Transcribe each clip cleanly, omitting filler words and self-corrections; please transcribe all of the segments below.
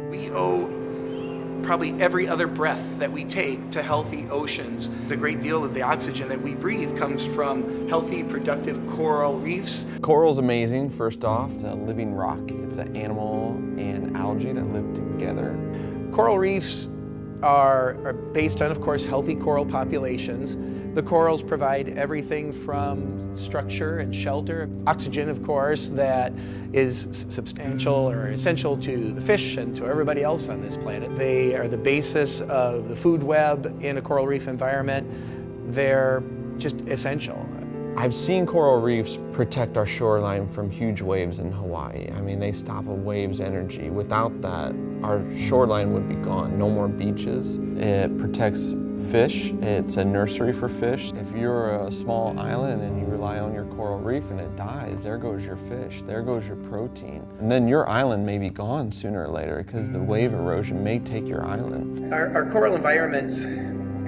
We owe probably every other breath that we take to healthy oceans. A great deal of the oxygen that we breathe comes from healthy, productive coral reefs. Coral's amazing, first off. It's a living rock. It's an animal and algae that live together. Coral reefs are based on, of course, healthy coral populations. The corals provide everything from structure and shelter. Oxygen, of course, that is substantial or essential to the fish and to everybody else on this planet. They are the basis of the food web in a coral reef environment. They're just essential. I've seen coral reefs protect our shoreline from huge waves in Hawaii. I mean, they stop a wave's energy. Without that, our shoreline would be gone. No more beaches. It protects fish. It's a nursery for fish. If you're a small island and you rely on your coral reef and it dies, there goes your fish, there goes your protein. And then your island may be gone sooner or later because the wave erosion may take your island. Our coral environments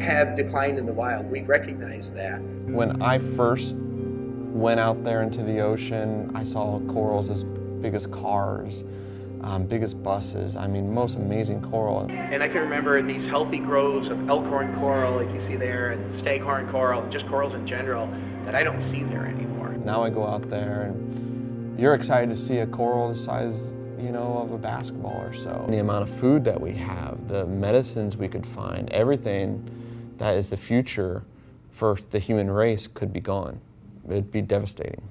have declined in the wild. We recognize that. When I first went out there into the ocean, I saw corals as big as cars, big as buses. I mean, most amazing coral. And I can remember these healthy groves of elkhorn coral like you see there, and staghorn coral, and just corals in general that I don't see there anymore. Now I go out there and you're excited to see a coral the size, you know, of a basketball or so. The amount of food that we have, the medicines we could find, everything that is the future for the human race could be gone. It'd be devastating.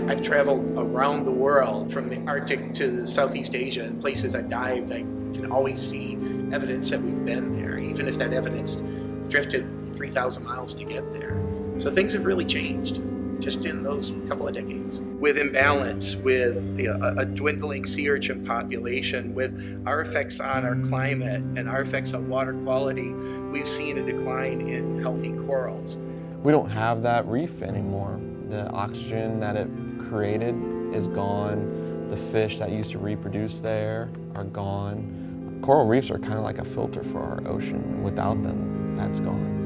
I've traveled around the world, from the Arctic to Southeast Asia, and places I've dived, I can always see evidence that we've been there, even if that evidence drifted 3,000 miles to get there. So things have really changed just in those couple of decades. With imbalance, with a dwindling sea urchin population, with our effects on our climate and our effects on water quality, we've seen a decline in healthy corals. We don't have that reef anymore. The oxygen that it created is gone. The fish that used to reproduce there are gone. Coral reefs are kind of like a filter for our ocean. Without them, that's gone.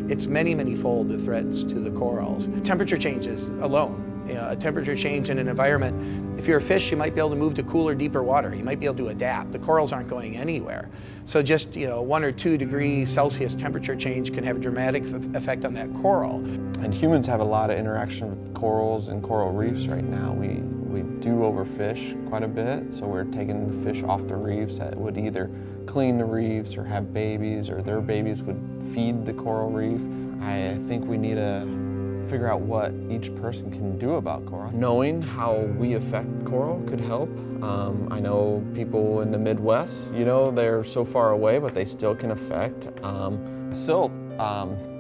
It's many, many-fold the threats to the corals. Temperature changes alone. A temperature change in an environment, if you're a fish, you might be able to move to cooler, deeper water. You might be able to adapt. The corals aren't going anywhere. So just 1 or 2 degrees Celsius temperature change can have a dramatic effect on that coral. And humans have a lot of interaction with corals and coral reefs right now. We do overfish quite a bit, so we're taking the fish off the reefs that would either clean the reefs or have babies, or their babies would feed the coral reef. I think we need to figure out what each person can do about coral. Knowing how we affect coral could help. I know people in the Midwest, they're so far away, but they still can affect. Silt,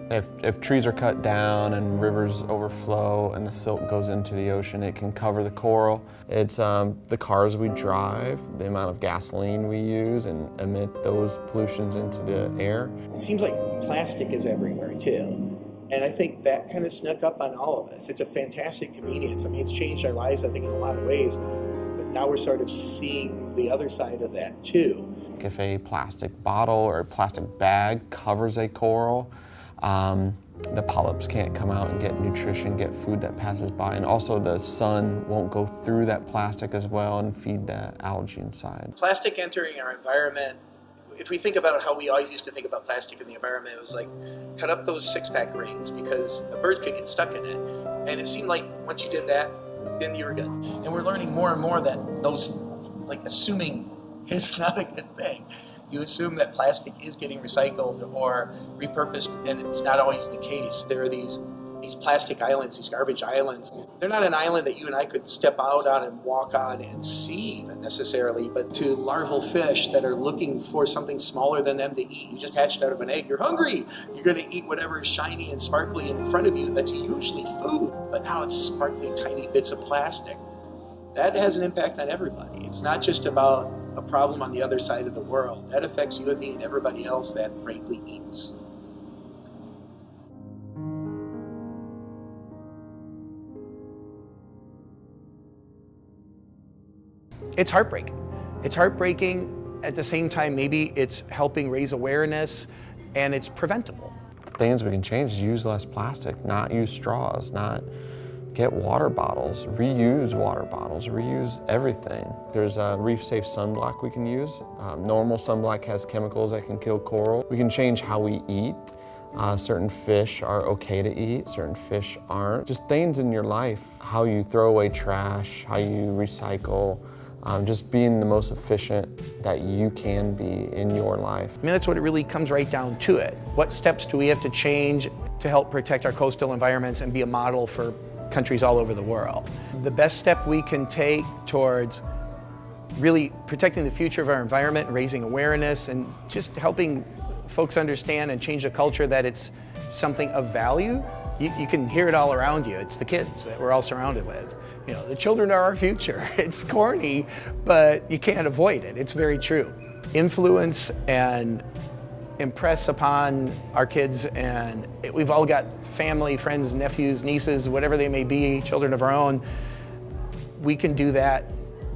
if trees are cut down and rivers overflow and the silt goes into the ocean, it can cover the coral. It's the cars we drive, the amount of gasoline we use, and emit those pollutions into the air. It seems like plastic is everywhere too. And I think that kind of snuck up on all of us. It's a fantastic convenience. I mean, it's changed our lives, I think, in a lot of ways. But now we're sort of seeing the other side of that, too. If a plastic bottle or a plastic bag covers a coral, the polyps can't come out and get nutrition, get food that passes by. And also the sun won't go through that plastic as well and feed the algae inside. Plastic entering our environment, if we think about how we always used to think about plastic in the environment, it was like, cut up those six-pack rings because a bird could get stuck in it. And it seemed like once you did that, then you were good. And we're learning more and more that those, assuming is not a good thing. You assume that plastic is getting recycled or repurposed, and it's not always the case. There are these plastic islands, these garbage islands. They're not an island that you and I could step out on and walk on and see even necessarily, but to larval fish that are looking for something smaller than them to eat. You just hatched out of an egg, you're hungry. You're gonna eat whatever is shiny and sparkly and in front of you. That's usually food, but now it's sparkly tiny bits of plastic. That has an impact on everybody. It's not just about a problem on the other side of the world. That affects you and me and everybody else that frankly eats. It's heartbreaking. It's heartbreaking at the same time, maybe it's helping raise awareness and it's preventable. Things we can change is use less plastic, not use straws, not get water bottles, reuse water bottles, reuse everything. There's a reef-safe sunblock we can use. Normal sunblock has chemicals that can kill coral. We can change how we eat. Certain fish are okay to eat, certain fish aren't. Just things in your life, how you throw away trash, how you recycle, just being the most efficient that you can be in your life. I mean, that's what it really comes right down to it. What steps do we have to change to help protect our coastal environments and be a model for countries all over the world? The best step we can take towards really protecting the future of our environment and raising awareness and just helping folks understand and change the culture that it's something of value. You can hear it all around you. It's the kids that we're all surrounded with. You know, the children are our future. It's corny, but you can't avoid it. It's very true. Influence and impress upon our kids, and we've all got family, friends, nephews, nieces, whatever they may be, children of our own. We can do that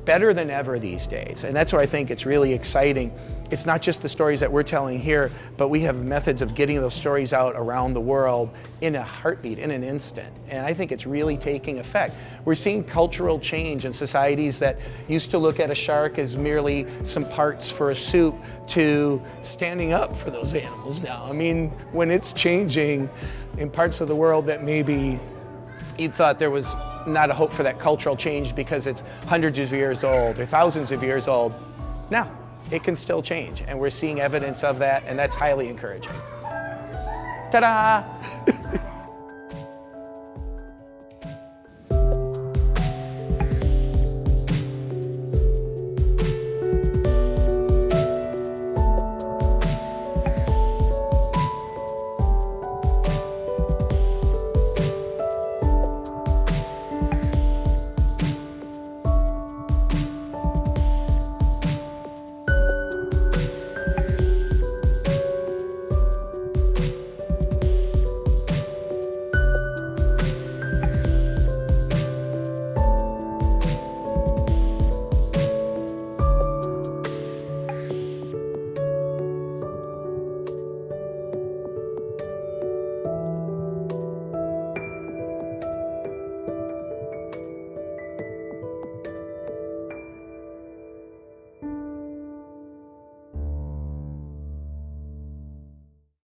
better than ever these days, and that's why I think it's really exciting. It's not just the stories that we're telling here, but we have methods of getting those stories out around the world in a heartbeat, in an instant. And I think it's really taking effect. We're seeing cultural change in societies that used to look at a shark as merely some parts for a soup to standing up for those animals now. I mean, when it's changing in parts of the world that maybe you thought there was not a hope for that cultural change because it's hundreds of years old or thousands of years old, now it can still change, and we're seeing evidence of that, and that's highly encouraging. Ta-da!